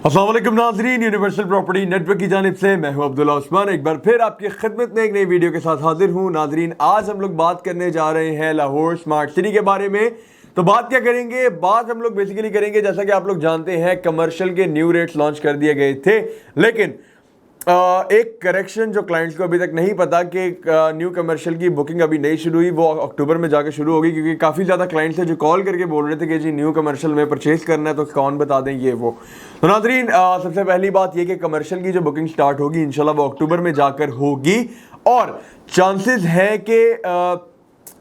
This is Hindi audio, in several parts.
अस्सलाम वालेकुम नाज़रीन, यूनिवर्सल प्रॉपर्टी नेटवर्क की जानिब से मैं हूं अब्दुल्ला उस्मान, एक बार फिर आपकी खिदमत में एक नई वीडियो के साथ हाजिर हूं। नाज़रीन, आज हम लोग बात करने जा रहे हैं लाहौर स्मार्ट सिटी के बारे में। तो बात क्या करेंगे, बात हम लोग बेसिकली करेंगे, जैसा कि आप लोग जानते हैं कमर्शियल के न्यू रेट्स लॉन्च कर दिए गए थे, लेकिन एक करेक्शन जो क्लाइंट्स को अभी तक नहीं पता कि न्यू कमर्शियल की बुकिंग अभी नहीं शुरू हुई, वो अक्टूबर में जाकर शुरू होगी, क्योंकि काफ़ी ज़्यादा क्लाइंट्स हैं जो कॉल करके बोल रहे थे कि जी न्यू कमर्शियल में परचेज करना है तो कौन बता दें ये वो। तो नाज़रीन, सबसे पहली बात ये कि कमर्शियल की जो बुकिंग स्टार्ट होगी इंशाल्लाह वो अक्टूबर में जाकर होगी, और चांसेस है कि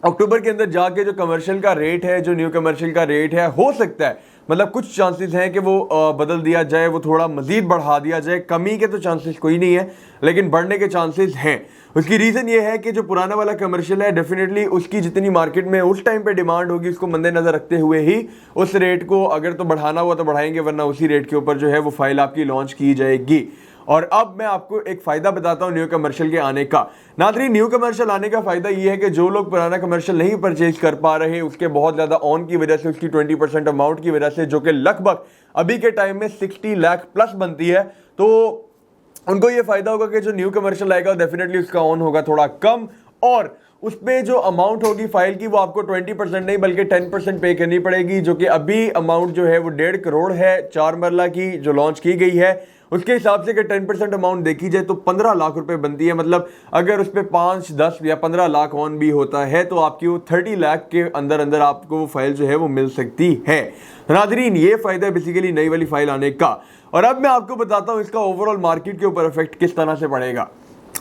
अक्टूबर के अंदर जाके जो कमर्शियल का रेट है, जो न्यू कमर्शियल का रेट है, हो सकता है मतलब कुछ चांसेस हैं कि वो बदल दिया जाए, वो थोड़ा मजीद बढ़ा दिया जाए। कमी के तो चांसेस कोई नहीं है, लेकिन बढ़ने के चांसेस हैं। उसकी रीज़न ये है कि जो पुराना वाला कमर्शियल है, डेफिनेटली उसकी जितनी मार्केट में उस टाइम पे डिमांड होगी, उसको मद्देनजर रखते हुए ही उस रेट को अगर तो बढ़ाना हुआ तो बढ़ाएंगे, वरना उसी रेट के ऊपर जो है वो फाइल आपकी लॉन्च की जाएगी। और अब मैं आपको एक फ़ायदा बताता हूँ न्यू कमर्शियल के आने का। नाज़रीन, न्यू कमर्शियल आने का फ़ायदा ये है कि जो लोग पुराना कमर्शियल नहीं परचेज कर पा रहे, उसके बहुत ज़्यादा ऑन की वजह से, उसकी 20% अमाउंट की वजह से, जो कि लगभग अभी के टाइम में 60 लाख प्लस बनती है, तो उनको ये फ़ायदा होगा कि जो न्यू कमर्शियल आएगा डेफिनेटली उसका ऑन होगा थोड़ा कम, और उस पर जो अमाउंट होगी फाइल की वो आपको 20% नहीं बल्कि 10% पे करनी पड़ेगी, जो कि अभी अमाउंट जो है वो 1.5 करोड़ है 4 मरला की जो लॉन्च की गई है। उसके हिसाब से अगर 10% अमाउंट देखी जाए तो 15 लाख रुपए बनती है। मतलब अगर उस पर 5, 10 या 15 लाख ऑन भी होता है तो आपकी वो 30 लाख के अंदर अंदर आपको वो फाइल जो है वो मिल सकती है। नाज़रीन, ये फ़ायदा है बेसिकली नई वाली फाइल आने का। और अब मैं आपको बताता हूँ इसका ओवरऑल मार्केट के ऊपर इफेक्ट किस तरह से पड़ेगा।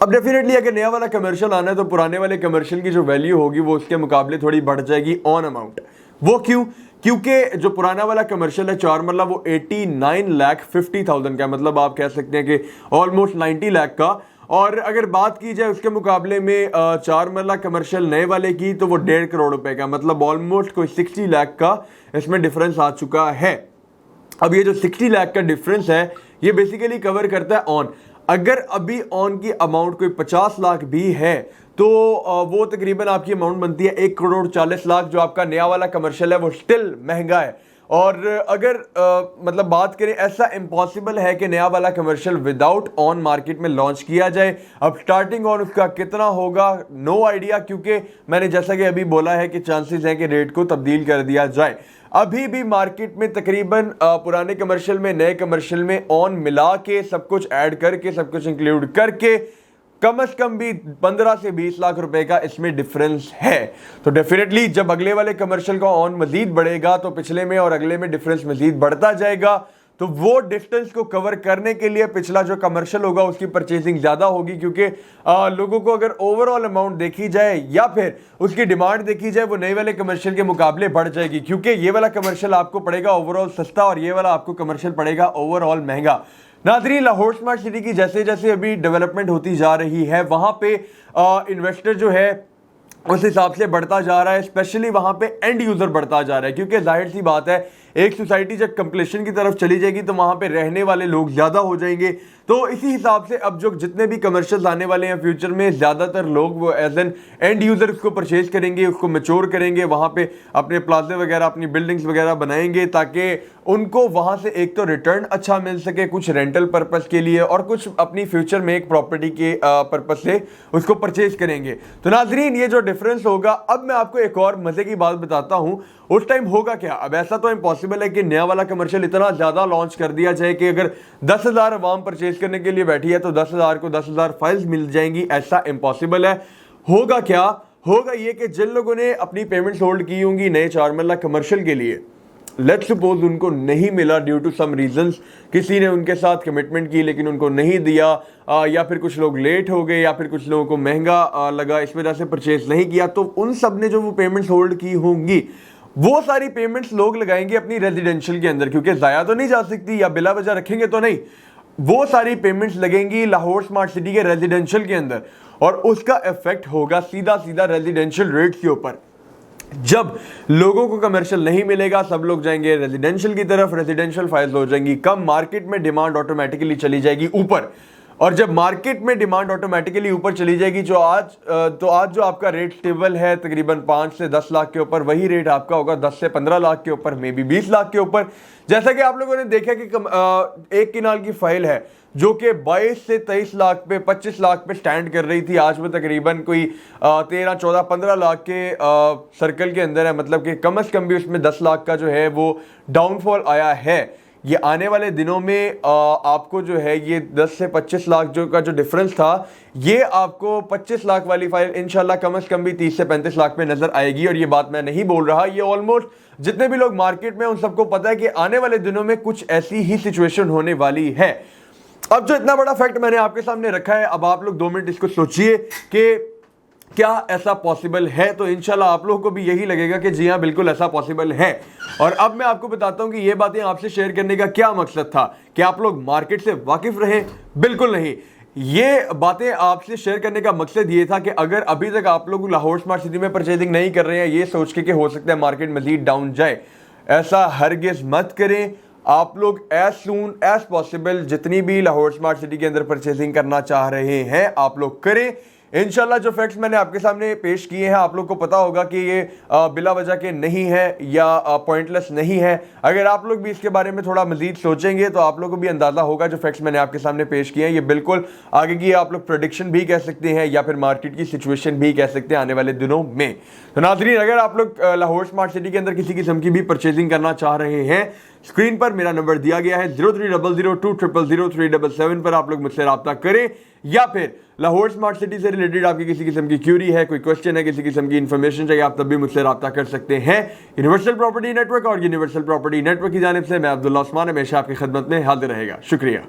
अब डेफिनेटली अगर नया वाला कमर्शियल आना है तो पुराने वाले कमर्शियल की जो वैल्यू होगी वो उसके मुकाबले थोड़ी बढ़ जाएगी ऑन अमाउंट। वो क्यों? क्योंकि जो पुराना वाला कमर्शियल है 4 मरला, वो 89,50,000 का, मतलब आप कह सकते हैं कि ऑलमोस्ट 90 लाख का। और अगर बात की जाए उसके मुकाबले में 4 मरला कमर्शियल नए वाले की, तो वो 1.5 करोड़ रुपए का, मतलब ऑलमोस्ट कोई 60 लाख का इसमें डिफरेंस आ चुका है। अब ये जो 60 लाख का डिफरेंस है ये बेसिकली कवर करता है ऑन। अगर अभी ऑन की अमाउंट कोई 50 लाख भी है तो वो तकरीबन आपकी अमाउंट बनती है 1 करोड़ 40 लाख। जो आपका नया वाला कमर्शियल है वो स्टिल महंगा है। और अगर मतलब बात करें, ऐसा इम्पॉसिबल है कि नया वाला कमर्शियल विदाउट ऑन मार्केट में लॉन्च किया जाए। अब स्टार्टिंग ऑन उसका कितना होगा, नो आइडिया, क्योंकि मैंने जैसा कि अभी बोला है कि चांसेस हैं कि रेट को तब्दील कर दिया जाए। अभी भी मार्केट में तकरीबन पुराने कमर्शियल में नए कमर्शियल में ऑन मिला के सब कुछ ऐड करके, सब कुछ इंक्लूड करके कम से कम भी 15 से 20 लाख रुपए का इसमें डिफरेंस है। तो डेफिनेटली जब अगले वाले कमर्शियल का ऑन मजीद बढ़ेगा तो पिछले में और अगले में डिफरेंस मजीद बढ़ता जाएगा। तो वो डिस्टेंस को कवर करने के लिए पिछला जो कमर्शियल होगा उसकी परचेजिंग ज्यादा होगी, क्योंकि लोगों को अगर ओवरऑल अमाउंट देखी जाए या फिर उसकी डिमांड देखी जाए वो नए वाले कमर्शियल के मुकाबले बढ़ जाएगी, क्योंकि ये वाला कमर्शियल आपको पड़ेगा ओवरऑल सस्ता और ये वाला आपको कमर्शियल पड़ेगा ओवरऑल महंगा। नाज़रीन, लाहौर स्मार्ट सिटी की जैसे जैसे अभी डेवलपमेंट होती जा रही है वहां पे इन्वेस्टर जो है उस हिसाब से बढ़ता जा रहा है, स्पेशली वहां पे एंड यूजर बढ़ता जा रहा है, क्योंकि जाहिर सी बात है एक सोसाइटी जब कंप्लीशन की तरफ चली जाएगी तो वहां पे रहने वाले लोग ज्यादा हो जाएंगे। तो इसी हिसाब से अब जो जितने भी कमर्शियल आने वाले हैं फ्यूचर में, ज्यादातर लोग वो एज एन एंड यूजर उसको परचेज करेंगे, उसको मैच्योर करेंगे, वहां पे अपने प्लाजे वगैरह, अपनी बिल्डिंग्स वगैरह बनाएंगे, ताकि उनको वहां से एक तो रिटर्न अच्छा मिल सके, कुछ रेंटल पर्पस के लिए और कुछ अपनी फ्यूचर में एक प्रॉपर्टी के पर्पस से उसको परचेज करेंगे। तो नाजरीन, ये जो डिफरेंस होगा, अब मैं आपको एक और मजे की बात बताता हूं, उस टाइम होगा क्या। अब ऐसा तो इम्पॉसिबल है कि नया वाला कमर्शियल इतना ज्यादा लॉन्च कर दिया जाए कि अगर 10,000 अवाम परचेज करने के लिए बैठी है तो 10,000 को 10,000 फाइल्स मिल जाएंगी, ऐसा इम्पॉसिबल है। होगा क्या, होगा ये कि जिन लोगों ने अपनी पेमेंट्स होल्ड की होंगी नए 4 मरला कमर्शियल के लिए, लेट्स सपोज उनको नहीं मिला ड्यू टू सम रीजंस, किसी ने उनके साथ कमिटमेंट की लेकिन उनको नहीं दिया, या फिर कुछ लोग लेट हो गए, या फिर कुछ लोगों को महंगा लगा, इस वजह से परचेज नहीं किया, तो उन सब ने जो वो पेमेंट्स होल्ड की होंगी वो सारी पेमेंट्स लोग लगाएंगे अपनी रेजिडेंशियल के अंदर, क्योंकि जाया तो नहीं जा सकती या बिला वजह रखेंगे तो नहीं। वो सारी पेमेंट्स लगेंगी लाहौर स्मार्ट सिटी के रेजिडेंशियल के अंदर, और उसका इफेक्ट होगा सीधा सीधा रेजिडेंशियल रेट्स के ऊपर। जब लोगों को कमर्शियल नहीं मिलेगा, सब लोग जाएंगे रेजिडेंशियल की तरफ, रेजिडेंशियल फाइल्स हो जाएंगी कम, मार्केट में डिमांड ऑटोमेटिकली चली जाएगी ऊपर। और जब मार्केट में डिमांड ऑटोमेटिकली ऊपर चली जाएगी, जो आज जो आपका रेट स्टेबल है तकरीबन 5 से 10 लाख के ऊपर, वही रेट आपका होगा 10 से 15 लाख के ऊपर, मे बी 20 लाख के ऊपर। जैसा कि आप लोगों ने देखा कि एक किनाल की फाइल है जो कि 22 से 23 लाख पे 25 लाख पे स्टैंड कर रही थी, आज वो तकरीबन कोई 13, 14, 15 लाख के सर्कल के अंदर है। मतलब कि कम से कम भी उसमें 10 लाख का जो है वो डाउनफॉल आया है। ये आने वाले दिनों में आपको जो है ये 10 से 25 लाख का जो डिफरेंस था, ये आपको 25 लाख वाली फाइल इंशाल्लाह कम से कम भी 30 से 35 लाख पे नजर आएगी। और ये बात मैं नहीं बोल रहा, ये ऑलमोस्ट जितने भी लोग मार्केट में उन सबको पता है कि आने वाले दिनों में कुछ ऐसी ही सिचुएशन होने वाली है। अब जो इतना बड़ा फैक्ट मैंने आपके सामने रखा है, अब आप लोग 2 मिनट इसको सोचिए कि क्या ऐसा पॉसिबल है। तो इंशाल्लाह आप लोगों को भी यही लगेगा कि जी हाँ बिल्कुल ऐसा पॉसिबल है। और अब मैं आपको बताता हूं कि ये बातें आपसे शेयर करने का क्या मकसद था, कि आप लोग मार्केट से वाकिफ रहें, बिल्कुल नहीं। ये बातें आपसे शेयर करने का मकसद ये था कि अगर अभी तक आप लोग लाहौर स्मार्ट सिटी में परचेजिंग नहीं कर रहे हैं, ये सोच के कि हो सकता है मार्केट मजीद डाउन जाए, ऐसा हरगिज मत करें। आप लोग एज सून एज पॉसिबल जितनी भी लाहौर स्मार्ट सिटी के अंदर परचेजिंग करना चाह रहे हैं आप लोग करें। इंशाल्लाह जो फैक्ट्स मैंने आपके सामने पेश किए हैं, आप लोग को पता होगा कि ये बिला वजह के नहीं है या पॉइंटलेस नहीं है। अगर आप लोग भी इसके बारे में थोड़ा मजीद सोचेंगे तो आप लोगों को भी अंदाजा होगा जो फैक्ट्स मैंने आपके सामने पेश किए हैं ये बिल्कुल आगे की आप लोग प्रेडिक्शन भी कह सकते हैं या फिर मार्केट की सिचुएशन भी कह सकते हैं आने वाले दिनों में। तो नाज़रीन, अगर आप लोग लाहौर स्मार्ट सिटी के अंदर किसी किस्म की भी परचेजिंग करना चाह रहे हैं, स्क्रीन पर मेरा नंबर दिया गया है 0300200377 पर आप लोग मुझसे रब्ता करें। या फिर लाहौर स्मार्ट सिटी से रिलेटेड आपकी किसी किस्म की क्यूरी है, कोई क्वेश्चन है, किसी किस्म की इंफॉर्मेशन चाहिए, आप तब भी मुझसे रब्ता कर सकते हैं। यूनिवर्सल प्रॉपर्टी नेटवर्क और यूनिवर्सल प्रॉपर्टी नेटवर्क की जानिब से मैं अब्दुल्ला उस्मान हमेशा आपकी खिदमत में हाजिर रहेगा। शुक्रिया।